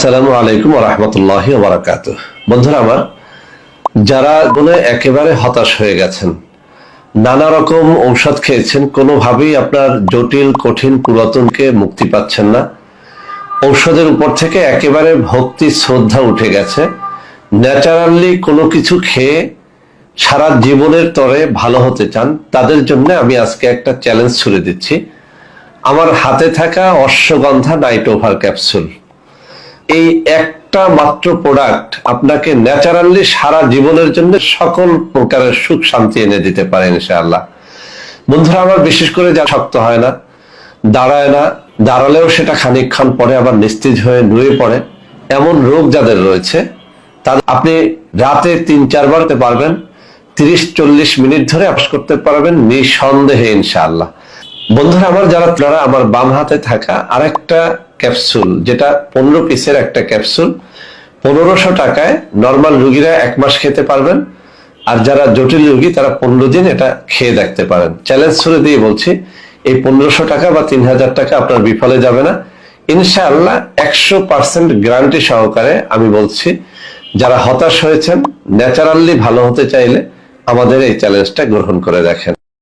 আসসালামু আলাইকুম ওয়া রাহমাতুল্লাহি ওয়া বারাকাতুহু। বন্ধুরা আমার, যারা বলে একেবারে হতাশ হয়ে গেছেন, নানা রকম ঔষধ খেয়েছেন, কোনোভাবেই আপনার জটিল কঠিন পুরাতনকে মুক্তি পাচ্ছেন না, ঔষধের উপর থেকে একেবারে ভক্তি শ্রদ্ধা উঠে গেছে, ন্যাচারালি কোনো কিছু খেয়ে সারা জীবনের তরে ভালো হতে চান, তাদের জন্য আমি আজকে একটা চ্যালেঞ্জ ছুড়ে দিচ্ছি। আমার হাতে থাকা অশ্বগন্ধা নাইট ওভার ক্যাপসুল, এই একটা মাত্র প্রোডাক্ট আপনাকে ন্যাচারালি সারা জীবনের জন্য সকল প্রকারের সুখ শান্তি এনে দিতে পারে ইনশাআল্লাহ। বন্ধুরা আমার, বিশেষ করে যা শক্ত হয় না, দাঁড়ায় না, দাঁড়ালেও সেটা খানিকক্ষণ পরে আবার নিস্তেজ হয়ে নুয়ে পড়ে, এমন রোগ যাদের রয়েছে, তার আপনি রাতে ৩-৪ বার করতে পারবেন, ৩০-৪০ মিনিট ধরে অভ্যাস করতে পারবেন নিঃসন্দেহে ইনশাআল্লাহ। বন্ধুরা আমার, যারা আপনারা আমার বাম হাতে থাকা আরেকটা ক্যাপসুল, যেটা 15 পিসের একটা ক্যাপসুল, 1500 টাকায় নর্মাল রোগীরা 1 মাস খেতে পারবেন, আর যারা জটিল রোগী তারা 15 দিন এটা খেয়ে দেখতে পারেন। চ্যালেঞ্জ ছুড়ে দিয়ে বলছি, এই 1500 টাকা বা 3000 টাকা আপনার বিফলে যাবে না ইনশাআল্লাহ। 100% গ্যারান্টি সহকারে আমি বলছি, যারা হতাশ হয়েছেন, ন্যাচারালি ভালো হতে চাইলে আমাদের এই চ্যালেঞ্জটা গ্রহণ করে দেখেন।